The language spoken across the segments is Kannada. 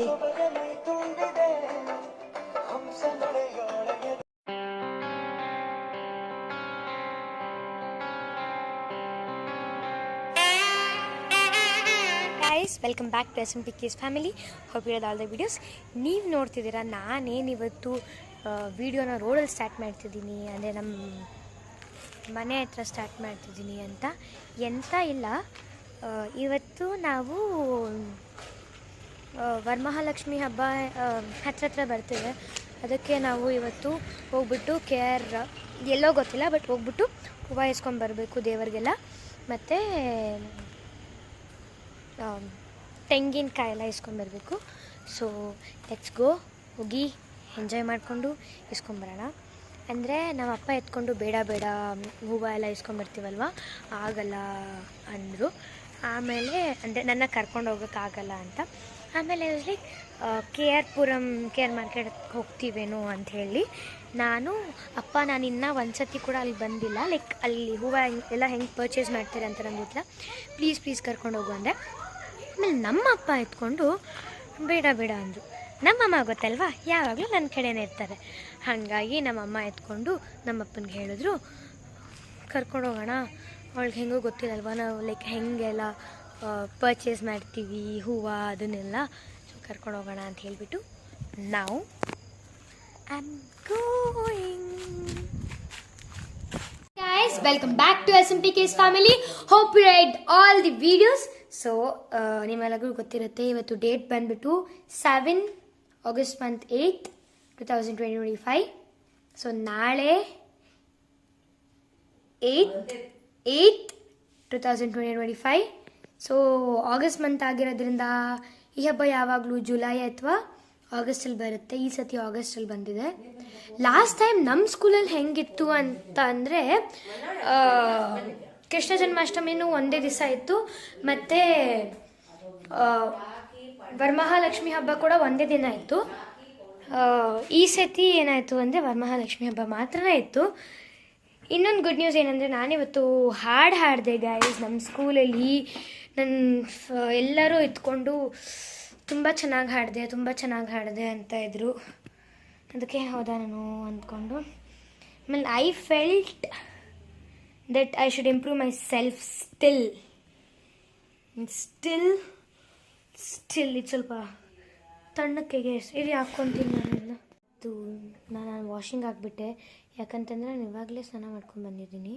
ನೋಡಿ. Guys, welcome back to SMPK's family. Hope ಇರೋದು ಆಲ್ ದ ವೀಡಿಯೋಸ್ ನೀವು ನೋಡ್ತಿದ್ದೀರಾ. ನಾನೇನಿವತ್ತು ವೀಡಿಯೋನ ರೋಡಲ್ಲಿ ಸ್ಟಾರ್ಟ್ ಮಾಡ್ತಿದ್ದೀನಿ, ಅಂದರೆ ನಮ್ಮ ಮನೆ ಹತ್ರ ಸ್ಟಾರ್ಟ್ ಮಾಡ್ತಿದ್ದೀನಿ ಅಂತ. ಎಂತ ಇಲ್ಲ, ಇವತ್ತು ನಾವು ವರಮಹಾಲಕ್ಷ್ಮಿ ಹಬ್ಬ ಹತ್ರ ಬರ್ತಿದೆ. ಅದಕ್ಕೆ ನಾವು ಇವತ್ತು ಹೋಗ್ಬಿಟ್ಟು KR ಎಲ್ಲೋ ಗೊತ್ತಿಲ್ಲ, ಬಟ್ ಹೋಗ್ಬಿಟ್ಟು ಹೂವು ಇಸ್ಕೊಂಬರ್ಬೇಕು ದೇವರಿಗೆಲ್ಲ. ಮತ್ತು ತೆಂಗಿನಕಾಯಿ ಎಲ್ಲ ಇಸ್ಕೊಂಬರ್ಬೇಕು. ಸೊ ಲೆಟ್ಸ್ ಗೋ, ಹೋಗಿ ಎಂಜಾಯ್ ಮಾಡಿಕೊಂಡು ಇಸ್ಕೊಂಬರೋಣ. ಅಂದರೆ ನಮ್ಮ ಅಪ್ಪ ಎತ್ಕೊಂಡು ಬೇಡ ಹೂವು ಎಲ್ಲ ಇಸ್ಕೊಂಬರ್ತೀವಲ್ವ, ಆಗಲ್ಲ ಅಂದರು. ಆಮೇಲೆ ಅಂದರೆ ನನ್ನ ಕರ್ಕೊಂಡು ಹೋಗೋಕ್ಕಾಗಲ್ಲ ಅಂತ. ಆಮೇಲೆ ಲೈಕ್ KR ಮಾರ್ಕೆಟ್ ಹೋಗ್ತೀವೇನೋ ಅಂಥೇಳಿ ನಾನು ಇನ್ನೂ ಒಂದು ಸತಿ ಕೂಡ ಅಲ್ಲಿ ಬಂದಿಲ್ಲ. ಲೈಕ್ ಅಲ್ಲಿ ಹೂವು ಎಲ್ಲ ಹೆಂಗೆ ಪರ್ಚೇಸ್ ಮಾಡ್ತಾರೆ ಅಂತ ನಂಗೆ ಗೊತ್ತಿಲ್ಲ, ಪ್ಲೀಸ್ ಕರ್ಕೊಂಡು ಹೋಗು ಅಂದೆ. ಆಮೇಲೆ ನಮ್ಮ ಅಪ್ಪ ಎತ್ಕೊಂಡು ಬೇಡ ಅಂದರು. ನಮ್ಮಮ್ಮ ಗೊತ್ತಲ್ವ, ಯಾವಾಗಲೂ ನನ್ನ ಕಡೆನೇ ಇರ್ತಾರೆ. ಹಾಗಾಗಿ ನಮ್ಮಮ್ಮ ಎತ್ಕೊಂಡು ನಮ್ಮಪ್ಪನಿಗೆ ಹೇಳಿದ್ರು, ಕರ್ಕೊಂಡು ಹೋಗೋಣ, ಅವಳಿಗೆ ಹೆಂಗೂ ಗೊತ್ತಿಲ್ಲಲ್ವ ನಾವು ಲೈಕ್ ಹೆಂಗೆಲ್ಲ ಪರ್ಚೇಸ್ ಮಾಡ್ತೀವಿ ಹೂವು ಅದನ್ನೆಲ್ಲ. ಸೊ ಕರ್ಕೊಂಡು ಹೋಗೋಣ ಅಂತ ಹೇಳಿಬಿಟ್ಟು ನಾವು I am going. Guys, welcome back to SMPK's family. Hope you read all the videos. So ನಿಮ್ಮೆಲ್ಲರಿಗೂ ಗೊತ್ತಿರುತ್ತೆ, ಇವತ್ತು ಡೇಟ್ ಬಂದ್ಬಿಟ್ಟು 7 August month 8th 2025. ಸೊ ನಾಳೆ 8 2025. ಸೊ ಆಗಸ್ಟ್ ಮಂತ್ ಆಗಿರೋದ್ರಿಂದ ಈ ಹಬ್ಬ ಯಾವಾಗಲೂ ಜುಲೈ ಅಥವಾ ಆಗಸ್ಟಲ್ಲಿ ಬರುತ್ತೆ. ಈ ಸತಿ ಆಗಸ್ಟಲ್ಲಿ ಬಂದಿದೆ. ಲಾಸ್ಟ್ ಟೈಮ್ ನಮ್ಮ ಸ್ಕೂಲಲ್ಲಿ ಹೆಂಗಿತ್ತು ಅಂತ ಅಂದರೆ, ಕೃಷ್ಣ ಜನ್ಮಾಷ್ಟಮಿನೂ ಒಂದೇ ದಿವಸ ಇತ್ತು, ಮತ್ತು ವರಮಹಾಲಕ್ಷ್ಮಿ ಹಬ್ಬ ಕೂಡ ಒಂದೇ ದಿನ ಇತ್ತು. ಈ ಸತಿ ಏನಾಯಿತು ಅಂದರೆ ವರಮಹಾಲಕ್ಷ್ಮಿ ಹಬ್ಬ ಮಾತ್ರನೇ ಇತ್ತು. ಇನ್ನೊಂದು ಗುಡ್ ನ್ಯೂಸ್ ಏನಂದರೆ, ನಾನಿವತ್ತು ಹಾಡು ಹಾಡಿದೆ ಗೈಸ್ ನಮ್ಮ ಸ್ಕೂಲಲ್ಲಿ. ಎಲ್ಲರೂ ಇದ್ಕೊಂಡು ತುಂಬ ಚೆನ್ನಾಗಿ ಹಾಡಿದೆ ಅಂತ ಇದ್ದರು. ಅದಕ್ಕೆ ಹೌದಾ ನಾನು ಅಂದ್ಕೊಂಡು, ಆಮೇಲೆ I felt that I should improve my self still ಇದು ಸ್ವಲ್ಪ ತಣ್ಣಕ್ಕೆಗೆ ಇದು ಹಾಕ್ಕೊತೀನಿ ನಾನೆಲ್ಲ. ಅದು ನಾನು ವಾಷಿಂಗ್ ಆಗಿಬಿಟ್ಟೆ, ಯಾಕಂತಂದರೆ ನಾನು ಇವಾಗಲೇ ಸ್ನಾನ ಮಾಡ್ಕೊಂಡು ಬಂದಿದ್ದೀನಿ.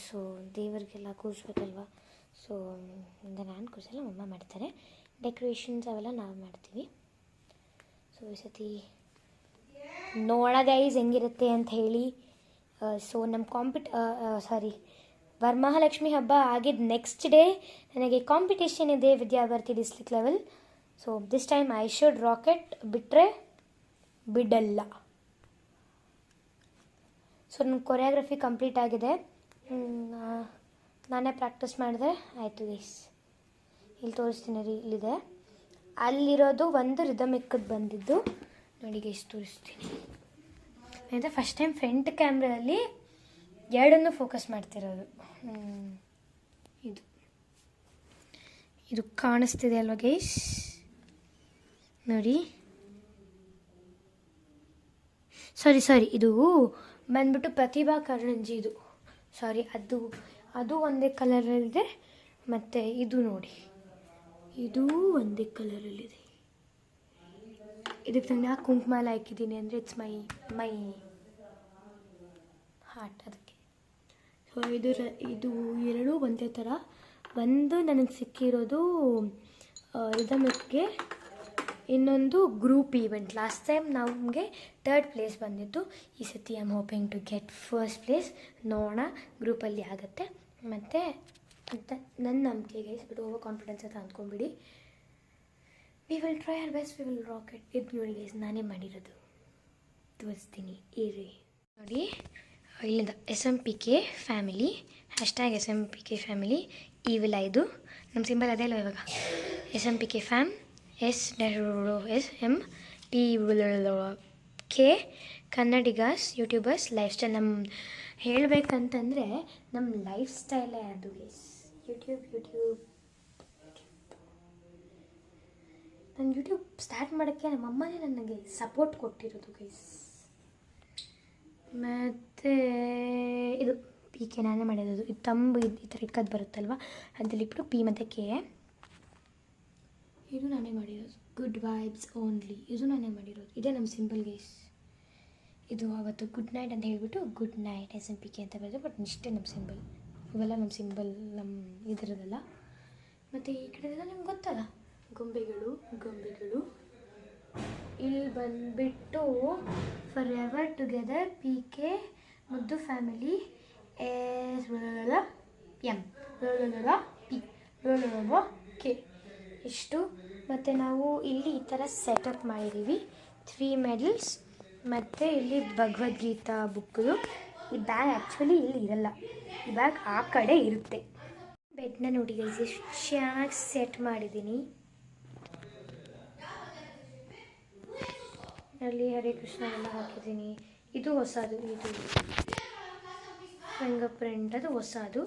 ಸೊ ದೇವರಿಗೆಲ್ಲ ಕೂರಿಸ್ಬೇಕಲ್ವ. ಸೊ ನಾನು ಕೂರಿಸಲ್ಲ, ಅಮ್ಮ ಮಾಡ್ತಾರೆ. ಡೆಕೋರೇಷನ್ಸ್ ಅವೆಲ್ಲ ನಾವು ಮಾಡ್ತೀವಿ. ಸೊ ಈ ಸತಿ ನೋಡ ಗೈಸ್ ಹೆಂಗಿರುತ್ತೆ ಅಂತ ಹೇಳಿ. ಸೊ ನಮ್ಮ ವರಮಹಾಲಕ್ಷ್ಮಿ ಹಬ್ಬ ಆಗಿದ್ದ ನೆಕ್ಸ್ಟ್ ಡೇ ನನಗೆ ಕಾಂಪಿಟೇಷನ್ ಇದೆ, Vidyabharati district level. So this time I should rocket, ಬಿಟ್ಟರೆ ಬಿಡಲ್ಲ. ಸೊ ನನ್ನ ಕೊರಿಯೋಗ್ರಫಿ ಕಂಪ್ಲೀಟ್ ಆಗಿದೆ. ನಾನೇ ಪ್ರಾಕ್ಟೀಸ್ ಮಾಡಿದ್ರೆ ಆಯಿತು ಗೈಸ್. ಇಲ್ಲಿ ತೋರಿಸ್ತೀನಿ ರೀ, ಇಲ್ಲಿದೆ. ಅಲ್ಲಿರೋದು ಒಂದು ರಿದಮಿಕ್ಕದ್ದು ಬಂದಿದ್ದು ನೋಡಿ ಗೈಸ್, ತೋರಿಸ್ತೀನಿ. ಅಂದರೆ ಫಸ್ಟ್ ಟೈಮ್ ಫ್ರಂಟ್ ಕ್ಯಾಮ್ರಲ್ಲಿ ಎರಡನ್ನೂ ಫೋಕಸ್ ಮಾಡ್ತಿರೋದು. ಇದು ಕಾಣಿಸ್ತಿದೆ ಅಲ್ವಾ ಗೈಸ್, ನೋಡಿ. ಸಾರಿ ಇದು ಬಂದ್ಬಿಟ್ಟು ಪ್ರತಿಭಾ ಕಾರಂಜಿ. ಇದು ಅದು ಒಂದೇ ಕಲರಲ್ಲಿದೆ. ಮತ್ತು ಇದು ನೋಡಿ, ಇದು ಒಂದೇ ಕಲರಲ್ಲಿದೆ. ಇದಕ್ಕೆ ನಾನು ಕುಂಕುಮ ಎಲ್ಲ ಹಾಕಿದ್ದೀನಿ ಅಂದರೆ ಇಟ್ಸ್ ಮೈ ಹಾರ್ಟ್, ಅದಕ್ಕೆ. ಸೊ ಇದು ಎರಡೂ ಒಂದೇ ಥರ. ಒಂದು ನನಗೆ ಸಿಕ್ಕಿರೋದು ರಿದಮಿಕ್ಗೆ, ಇನ್ನೊಂದು ಗ್ರೂಪ್ ಈವೆಂಟ್. ಲಾಸ್ಟ್ ಟೈಮ್ ನಮಗೆ 3rd ಪ್ಲೇಸ್ ಬಂದಿತ್ತು. ಈ ಸತಿ I am hoping to get 1st place. ನೋಡೋಣ ಗ್ರೂಪಲ್ಲಿ ಆಗುತ್ತೆ. ಮತ್ತು ಅಂತ ನನ್ನ ನಂಬಿಕೆ ಗೈಸ್, ಬಟ್ ಓವರ್ ಕಾನ್ಫಿಡೆನ್ಸ್ ಅಂತ ಅಂದ್ಕೊಂಬಿಡಿ. We will try our best, we will rocket. ಇದು ನೋಡಿ ಗೈಸ್, ನಾನೇ ಮಾಡಿರೋದು, ತೋರಿಸ್ತೀನಿ ಇರಿ. ನೋಡಿ ಇಲ್ಲಿಂದ SMPK ಫ್ಯಾಮಿಲಿ, #SMPK ಫ್ಯಾಮಿಲಿ. ಈ ವಿಲ ಇದು ನಮ್ಮ ಸಿಂಬಲ್ ಅದೇ ಅಲ್ವ ಇವಾಗ, SMPK fam. SMPK Kannadigas YouTubers life style. ನಮ್ಮ ಹೇಳಬೇಕಂತಂದರೆ ನಮ್ಮ ಲೈಫ್ ಸ್ಟೈಲೇ ಅದು ಗೈಸ್. ಯೂಟ್ಯೂಬ್ ನಾನು ಯೂಟ್ಯೂಬ್ ಸ್ಟಾರ್ಟ್ ಮಾಡೋಕ್ಕೆ ನಮ್ಮ ಅಮ್ಮನೇ ನನಗೆ ಸಪೋರ್ಟ್ ಕೊಟ್ಟಿರೋದು ಗೈಸ್. ಮತ್ತು ಇದು ಪಿ ಕೆ ನಾನೇ ಮಾಡಿರೋದು. ಇದು ತಂಬು ಈ ಥರ ಇಕ್ಕದು ಬರುತ್ತಲ್ವ, ಅದರಲ್ಲಿಟ್ಟು ಪಿ ಮತ್ತು ಕೆ. ಇದು ನಾನೇ ಮಾಡಿರೋದು. ಗುಡ್ ವೈಬ್ಸ್ ಓನ್ಲಿ, ಇದು ನಾನೇ ಮಾಡಿರೋದು. ಇದೇ ನಮ್ಮ ಸಿಂಬಲ್ ಗೈಸ್. ಇದು ಆವತ್ತು ಗುಡ್ ನೈಟ್ ಅಂತ ಹೇಳಿಬಿಟ್ಟು ಗುಡ್ ನೈಟ್ SMP ಅಂತ ಬರೋದು, ಬಟ್ ಇಷ್ಟೇ ನಮ್ಮ ಸಿಂಬಲ್. ಇವೆಲ್ಲ ನಮ್ಮ ಸಿಂಬಲ್, ನಮ್ಮ ಇದರದಲ್ಲ. ಮತ್ತು ಈ ಕಡೆದೆಲ್ಲ ನಿಮ್ಗೆ ಗೊತ್ತಲ್ಲ, ಗೊಂಬೆಗಳು. ಇಲ್ಲಿ ಬಂದುಬಿಟ್ಟು ಫಾರ್ ಎವರ್ ಟುಗೆದರ್ PK ಮುದ್ದು ಫ್ಯಾಮಿಲಿ M P K ಇಷ್ಟು. ಮತ್ತು ನಾವು ಇಲ್ಲಿ ಈ ಥರ ಸೆಟಪ್ ಮಾಡಿದ್ದೀವಿ. 3 ಮೆಡಲ್ಸ್ ಮತ್ತು ಇಲ್ಲಿ ಭಗವದ್ಗೀತಾ ಬುಕ್ಕು. ಈ ಬ್ಯಾಗ್ ಆ್ಯಕ್ಚುಲಿ ಇಲ್ಲಿ ಇರಲ್ಲ, ಈ ಬ್ಯಾಗ್ ಆ ಕಡೆ ಇರುತ್ತೆ. ಬೆಡ್ನ ನೋಡಿ ಗೈಸ್, ಎಷ್ಟು ಚೆನ್ನಾಗಿ ಸೆಟ್ ಮಾಡಿದ್ದೀನಿ. ಅಲ್ಲಿ ಹರೇ ಕೃಷ್ಣ ಎಲ್ಲ ಹಾಕಿದ್ದೀನಿ. ಇದು ಹೊಸದು, ಇದು ಫಿಂಗರ್ ಪ್ರಿಂಟ್, ಅದು ಹೊಸದು.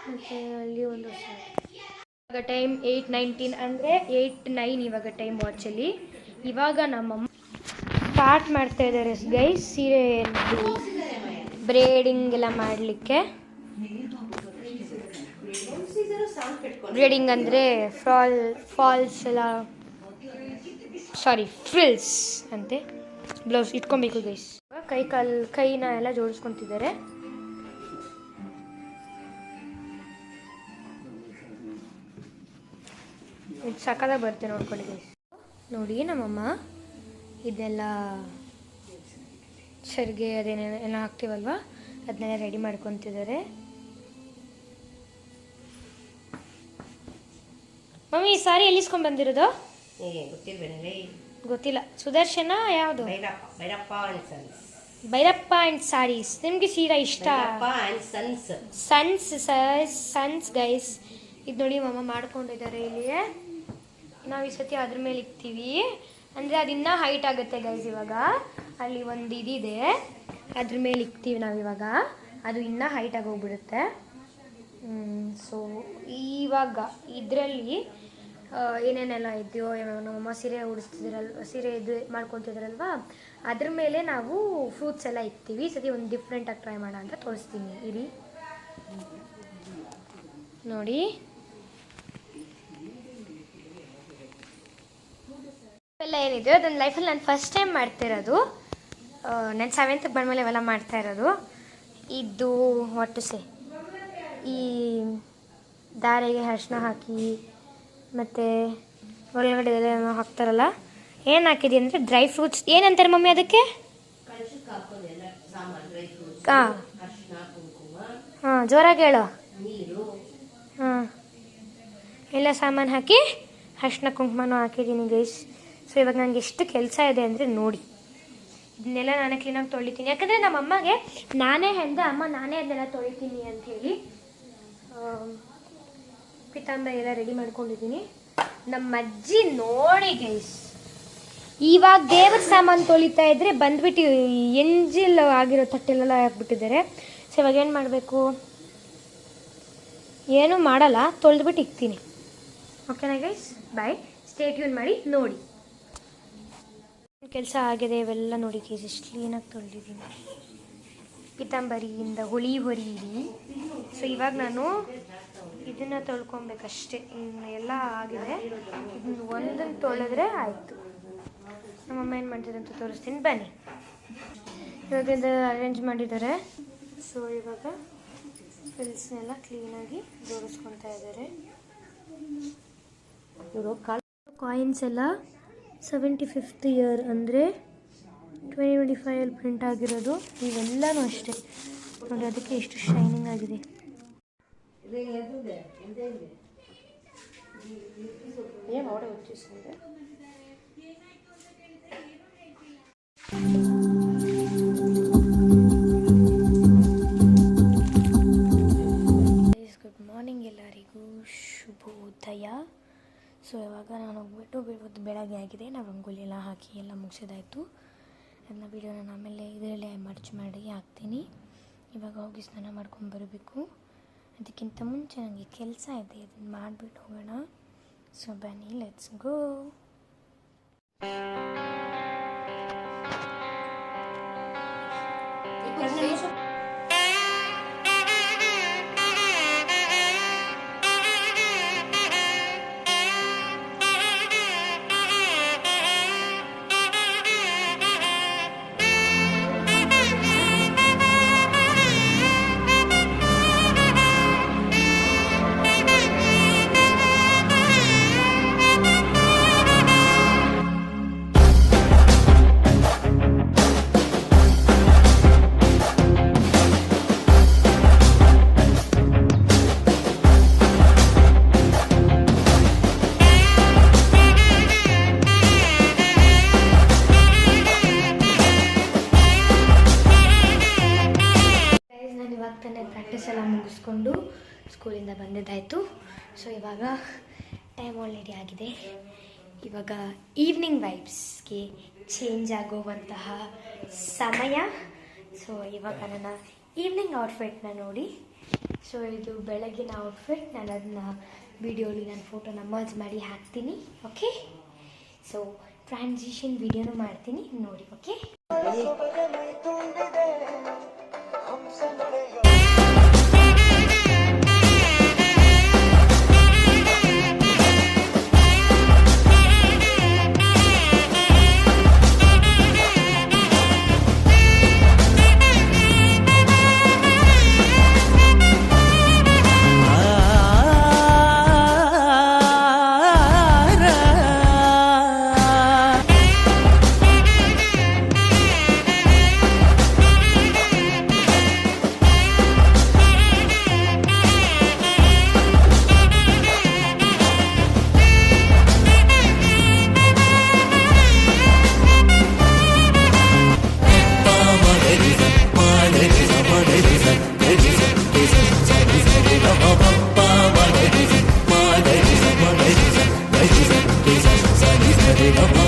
ಮತ್ತು ಅಲ್ಲಿ ಒಂದು ಹೊಸದು. ಇವಾಗ ಟೈಮ್ 8:19 ಅಂದರೆ 8:09 ಇವಾಗ ಟೈಮ್ ವಾಚಲ್ಲಿ. ಇವಾಗ ನಮ್ಮಮ್ಮ ಸ್ಟಾರ್ಟ್ ಮಾಡ್ತಾ ಇದ್ದಾರೆ ಗೈಸ್ ಸೀರೆ ಬ್ರೇಡಿಂಗ್ ಎಲ್ಲ ಮಾಡಲಿಕ್ಕೆ. ಬ್ರೇಡಿಂಗ್ ಅಂದರೆ ಫಾಲ್ಸ್ ಎಲ್ಲ, ಸಾರಿ ಫ್ರಿಲ್ಸ್ ಅಂತೆ. ಬ್ಲೌಸ್ ಇಟ್ಕೊಬೇಕು ಗೈಸ್. ಕೈನ ಎಲ್ಲ ಜೋಡಿಸ್ಕೊತಿದ್ದಾರೆ. ಇದು ಸಕ್ಕತ್ತಾಗಿ ಬರುತ್ತೆ ನೋಡ್ಕೊಳ್ಳಿ ಗೈಸ್. ನೋಡಿ ನಮ್ಮಮ್ಮ ಇದೆಲ್ಲ ಚರಿಗೆ ಅದೇನೆಲ್ಲ ಹಾಕ್ತೀವಲ್ವ, ಅದನ್ನೆಲ್ಲ ರೆಡಿ ಮಾಡ್ಕೊತಿದ್ದಾರೆ. ಮಮ್ಮಿ ಈ ಸಾರಿ ಎಲ್ಲಿಸ್ಕೊಂಡು ಬಂದಿರೋದು? ಗೊತ್ತಿಲ್ಲ. ಸುದರ್ಶನ ಯಾವುದು? ಭೈರಪ್ಪ ಆ್ಯಂಡ್ ಸಾರೀಸ್. ನಿಮಗೆ ಸೀರೆ ಇಷ್ಟ? Sons guys. ಇದು ನೋಡಿ ಮಮ್ಮ ಮಾಡ್ಕೊಂಡಿದ್ದಾರೆ ಇಲ್ಲಿ. ನಾವು ಈ ಸತಿ ಅದ್ರ ಮೇಲೆ ಇಕ್ತೀವಿ, ಅಂದರೆ ಅದು ಇನ್ನೂ ಹೈಟ್ ಆಗುತ್ತೆ ಗೈಸ್. ಇವಾಗ ಅಲ್ಲಿ ಒಂದು ಇದಿದೆ, ಅದ್ರ ಮೇಲೆ ಇಕ್ತೀವಿ ನಾವಿವಾಗ. ಅದು ಇನ್ನೂ ಹೈಟಾಗಿ ಹೋಗ್ಬಿಡುತ್ತೆ. ಸೊ ಇವಾಗ ಇದರಲ್ಲಿ ಏನೇನೆಲ್ಲ ಇದೆಯೋ, ನಮ್ಮಮ್ಮ ಸೀರೆ ಸೀರೆ ಇದು ಮಾಡ್ಕೊತಿದ್ರಲ್ವ, ಅದ್ರ ಮೇಲೆ ನಾವು ಫ್ರೂಟ್ಸ್ ಎಲ್ಲ ಇಕ್ತೀವಿ. ಸತಿ ಒಂದು ಡಿಫ್ರೆಂಟಾಗಿ ಟ್ರೈ ಮಾಡೋಣ ಅಂತ ತೋರಿಸ್ತೀನಿ ಇರಿ. ನೋಡಿ ಎಲ್ಲ ಏನಿದೆ ಅದನ್ನು ಲೈಫಲ್ಲಿ ನಾನು ಫಸ್ಟ್ ಟೈಮ್ ಮಾಡ್ತಿರೋದು. ನಾನು 7th ಬಂದಮೇಲೆ ಇವೆಲ್ಲ ಮಾಡ್ತಾ ಇರೋದು. ಇದು ವಾಟ್ ಟು ಸೇ, ಈ ದಾರೆಗೆ ಅರಿಶಿನ ಹಾಕಿ ಮತ್ತು ಒಳಗಡೆ ಎಲ್ಲ ಹಾಕ್ತಾರಲ್ಲ, ಏನು ಹಾಕಿದೆ ಅಂದರೆ ಡ್ರೈ ಫ್ರೂಟ್ಸ್. ಏನಂತಾರೆ ಮಮ್ಮಿ ಅದಕ್ಕೆ? ಹಾಂ ಜೋರಾಗಿ ಹೇಳೋ. ಹಾಂ ಎಲ್ಲ ಸಾಮಾನು ಹಾಕಿ ಅರಿಶಿನ ಕುಂಕುಮನೂ ಹಾಕಿದ್ದೀನಿ ಗೈಸ್. ಸೊ ಇವಾಗ ನನಗೆ ಎಷ್ಟು ಕೆಲಸ ಇದೆ ಅಂದರೆ ನೋಡಿ, ಇದನ್ನೆಲ್ಲ ನಾನೇ ಕ್ಲೀನಾಗಿ ತೊಳಿತೀನಿ. ಯಾಕಂದರೆ ನಮ್ಮ ಅಮ್ಮಗೆ ನಾನೇ ಹೇಳಿದೆ, ಅಮ್ಮ ನಾನೇ ಅದನ್ನೆಲ್ಲ ತೊಳಿತೀನಿ ಅಂಥೇಳಿ. ಪಿತಾಂಬರಿ ಎಲ್ಲ ರೆಡಿ ಮಾಡ್ಕೊಂಡಿದ್ದೀನಿ. ನಮ್ಮ ಅಜ್ಜಿ ನೋಡಿ ಗೈಸ್, ಇವಾಗ ದೇವ್ರ ಸಾಮಾನು ತೊಳಿತಾ ಇದ್ದರೆ ಬಂದ್ಬಿಟ್ಟು ಎಂಜಿಲ್ ಆಗಿರೋ ತಟ್ಟೆಲೆಲ್ಲ ಹಾಕ್ಬಿಟ್ಟಿದ್ದಾರೆ. ಸೊ ಇವಾಗ ಏನು ಮಾಡಬೇಕು? ಏನೂ ಮಾಡಲ್ಲ, ತೊಳೆದ್ಬಿಟ್ಟು ಇಕ್ತೀನಿ. ಓಕೆನಾ ಗೈಸ್? ಬಾಯ್, ಸ್ಟೇ ಟ್ಯೂನ್ ಮಾಡಿ ನೋಡಿ. ಕೆಲಸ ಆಗಿದೆ ಇವೆಲ್ಲ ನೋಡಿ ಗೈಸ್, ಎಷ್ಟು ಕ್ಲೀನಾಗಿ ತೊಳೆದಿದ್ದೀನಿ. ಪಿತಾಂಬರಿಯಿಂದ ಹುಳಿ ಹೊರೀರಿ. ಸೊ ಇವಾಗ ನಾನು ಇದನ್ನು ತೊಳ್ಕೊಬೇಕಷ್ಟೇ. ಇನ್ನು ಎಲ್ಲ ಆಗಿದೆ, ಇದನ್ನು ಒಂದನ್ನು ತೊಳೆದ್ರೆ ಆಯಿತು. ನಮ್ಮಮ್ಮ ಏನು ಮಾಡ್ತಿದ್ದಾರೆ ಅಂತ ತೋರಿಸ್ತೀನಿ ಬನ್ನಿ. ಇವಾಗ ಅರೇಂಜ್ ಮಾಡಿದ್ದಾರೆ. ಸೊ ಇವಾಗ ಫಿಲ್ಸ್ನೆಲ್ಲ ಕ್ಲೀನಾಗಿ ಜೋಡಿಸ್ಕೊತಾ ಇದ್ದಾರೆ ಇವರು. ಕಾಯಿನ್ಸ್ ಎಲ್ಲ 75th ಇಯರ್ ಅಂದರೆ 2025 ಪ್ರಿಂಟ್ ಆಗಿರೋದು. ಇವೆಲ್ಲನೂ ಅಷ್ಟೇ ನೋಡಿ, ಅದಕ್ಕೆ ಎಷ್ಟು ಶೈನಿಂಗ್ ಆಗಿದೆ. ಗುಡ್ ಮಾರ್ನಿಂಗ್ ಎಲ್ಲರಿಗೂ, ಶುಭೋದಯ. ಸೊ ಇವಾಗ ನಾನು ಹೋಗ್ಬಿಟ್ಟು ಬೆಳಗ್ಗೆ ಆಗಿದೆ, ನಾವು ರಂಗೋಲಿ ಎಲ್ಲ ಹಾಕಿ ಎಲ್ಲ ಮುಗಿಸೋದಾಯಿತು. ಅದನ್ನ ವೀಡಿಯೋನ ಆಮೇಲೆ ಇದರಲ್ಲೇ ಮರ್ಚ್ ಮಾಡಿ ಹಾಕ್ತೀನಿ. ಇವಾಗ ಹೋಗಿ ಸ್ನಾನ ಮಾಡ್ಕೊಂಡು ಬರಬೇಕು. ಅದಕ್ಕಿಂತ ಮುಂಚೆ ನನಗೆ ಕೆಲಸ ಇದೆ, ಅದನ್ನು ಮಾಡಿಬಿಟ್ಟು ಹೋಗೋಣ. ಸೊ ಬನ್ನಿ, ಲೆಟ್ಸ್ ಗೋ. ಪ್ರಾಕ್ಟೀಸ್ ಎಲ್ಲ ಮುಗಿಸ್ಕೊಂಡು ಸ್ಕೂಲಿಂದ ಬಂದಿದ್ದಾಯಿತು. ಸೊ ಇವಾಗ ಟೈಮ್ ಆಲ್ರೆಡಿ ಆಗಿದೆ. ಇವಾಗ ಈವ್ನಿಂಗ್ ವೈಬ್ಸ್ಗೆ ಚೇಂಜ್ ಆಗುವಂತಹ ಸಮಯ. ಸೊ ಇವಾಗ ನನ್ನ ಈವ್ನಿಂಗ್ ಔಟ್ಫಿಟ್ನ ನೋಡಿ. ಸೊ ಇದು ಬೆಳಗಿನ ಔಟ್ಫಿಟ್. ನಾನು ಅದನ್ನ ವಿಡಿಯೋಲಿ ನಾನು ಫೋಟೋನ ಮರ್ಜ್ ಮಾಡಿ ಹಾಕ್ತೀನಿ. ಓಕೆ, ಸೊ ಟ್ರಾನ್ಸಿಷನ್ ವಿಡಿಯೋನು ಮಾಡ್ತೀನಿ, ನೋಡಿ. Okay, Up